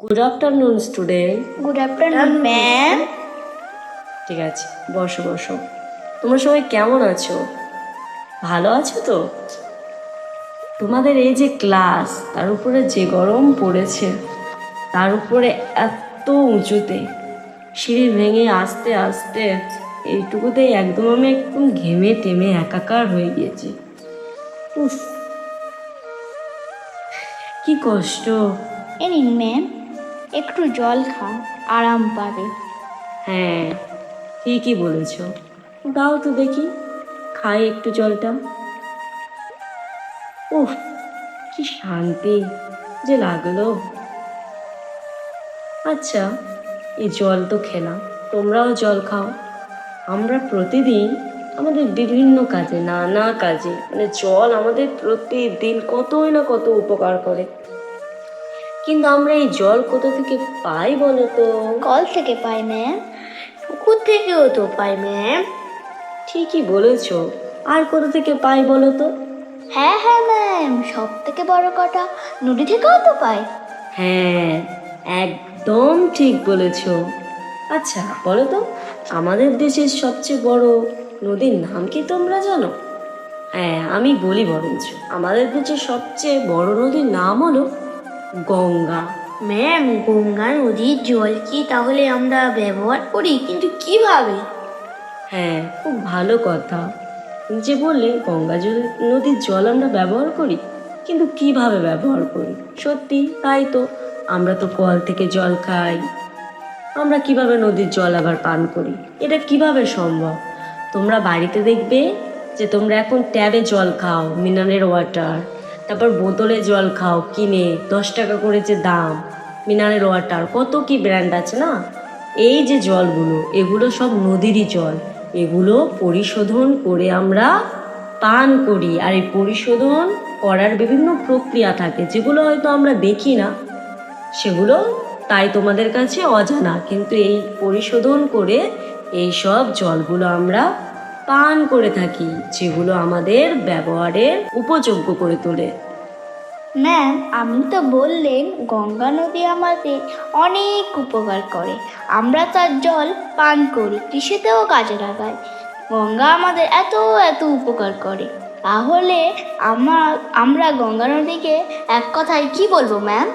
Good afternoon student. Good afternoon ma'am. ঠিক আছে, বসো বসো। তোমরা সবাই কেমন আছো? ভালো আছো তো? তোমাদের এই যে ক্লাস, তার উপরে যে গরম পড়েছে, তার উপরে এত উঁচুতে সিঁড়ি ভেঙে আস্তে আস্তে এইটুকুতেই একদম আমি একদম ঘেমে টেমে একাকার হয়ে গিয়েছি। উফ, কি কষ্ট। এ নিন ম্যাম, একটু জল খান, আরাম পাবে। হ্যাঁ, ঠিকই বলেছ। দাও তো দেখি, খাই একটু জলটা। উফ, কি শান্তি যে লাগলো। আচ্ছা, এই জল তো খেলাম, তোমরাও জল খাও। আমরা প্রতিদিন আমাদের বিভিন্ন কাজে, নানা কাজে, মানে জল আমাদের প্রতিদিন কতই না কত উপকার করে, কিন্তু আমরা এই জল কোথা থেকে পাই বলো তো? কল থেকে পাই ম্যাম, পুকুর থেকেও তো পাই ম্যাম। ঠিকই বলেছ, আর কোথা থেকে পাই বলো তো? হ্যাঁ হ্যাঁ ম্যাম, সব থেকে বড় কথা, নদী থেকেও তো পাই। হ্যাঁ, একদম ঠিক বলেছ। আচ্ছা বলো তো, আমাদের দেশের সবচেয়ে বড় নদীর নাম কি তোমরা জানো? হ্যাঁ, আমি বলি বরঞ্চ, আমাদের দেশের সবচেয়ে বড় নদীর নাম হলো গঙ্গা। ম্যাম, গঙ্গা নদীর জল কি তাহলে আমরা ব্যবহার করি, কিন্তু কিভাবে? হ্যাঁ, খুব ভালো কথা। তুমি যে বললে গঙ্গা নদীর জল আমরা ব্যবহার করি, কিন্তু কিভাবে ব্যবহার করি? সত্যি তাই তো, আমরা তো কল থেকে জল খাই, আমরা কিভাবে নদীর জল আবার পান করি? এটা কিভাবে সম্ভব? তোমরা বাড়িতে দেখবে যে তোমরা এখন ট্যাবে জল খাও, মিনারেল ওয়াটার, তারপর বোতলে জল খাও কিনে, 10 টাকা করে যে দাম। মিনারেল ওয়াটার কত কি ব্র্যান্ড আছে না? এই যে জলগুলো, এগুলো সব নদীরই জল। এগুলো পরিশোধন করে আমরা পান করি, আর এই পরিশোধন করার বিভিন্ন প্রক্রিয়া থাকে যেগুলো হয়তো আমরা দেখি না, সেগুলো তাই তোমাদের কাছে অজানা, কিন্তু এই পরিশোধন করে এই সব জলগুলো আমরা পান করে থাকি, যেগুলো আমাদের ব্যবহারের উপযোগ্য করে তোলে। ম্যাম, আপনি তো বললেন গঙ্গা নদী আমাদের অনেক উপকার করে, আমরা তার জল পান করি, কৃষিতেও কাজে লাগাই। গঙ্গা আমাদের এত এত উপকার করে, তাহলে আমরা গঙ্গা নদীকে এক কথায় কি বলবো ম্যাম?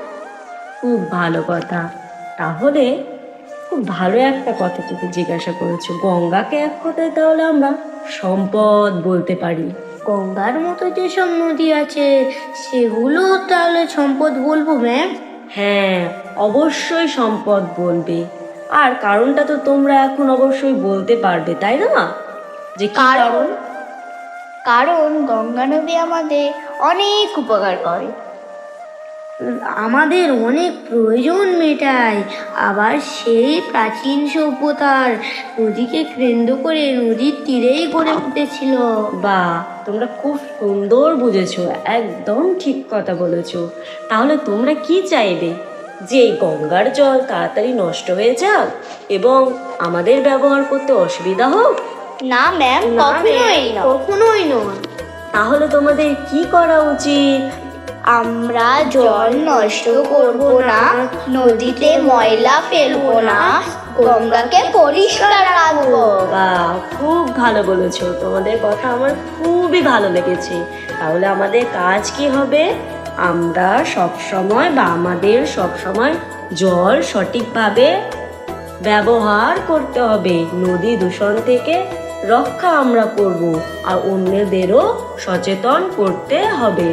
খুব ভালো কথা। তাহলে খুব ভালো একটা কথা তোকে জিজ্ঞাসা করেছো, গঙ্গাকে এক কথায় তাহলে আমরা সম্পদ বলতে পারি। গঙ্গার মতো যেসব নদী আছে সেগুলো তাহলে সম্পদ বলবো ম্যাম? হ্যাঁ, অবশ্যই সম্পদ বলবে। আর কারণটা তো তোমরা এখন অবশ্যই বলতে পারবে, তাই না? যে কি কারণ? কারণ গঙ্গা নদী আমাদের অনেক উপকার করে, আমাদের অনেক প্রয়োজন মেটায়। আবার সেই প্রাচীন সভ্যতার নদীকে কেন্দ্র করে নদীর তীরেই গড়ে উঠেছিল। বাহ, তোমরা খুব সুন্দর বুঝেছো, একদম ঠিক কথা বলেছো। তাহলে তোমরা কি চাইবে? যে এই গঙ্গার জল তাড়াতাড়ি নষ্ট হয়ে যাক এবং আমাদের ব্যবহার করতে অসুবিধা হোক? না ম্যাম, কখনোই নয়। তাহলে তোমাদের কি করা উচিত? আমরা জল নষ্ট করব না, নদীতে ময়লা ফেলবো না, গঙ্গাকে পরিষ্কার রাখবো। বাহ, খুব ভালো বলেছো, তোমাদের কথা আমার খুবই ভালো লেগেছে। তাহলে আমাদের কাজ কি হবে? আমরা আমাদের সবসময় জল সঠিকভাবে ব্যবহার করতে হবে, নদী দূষণ থেকে রক্ষা আমরা করব, আর অন্যদেরও সচেতন করতে হবে।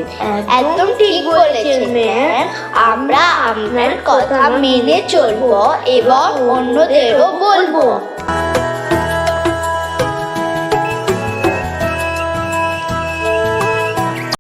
একদম ঠিক বলেছেন ম্যাম, আমরা আপনার কথা মেনে চলবো এবং অন্যদেরও বলবো।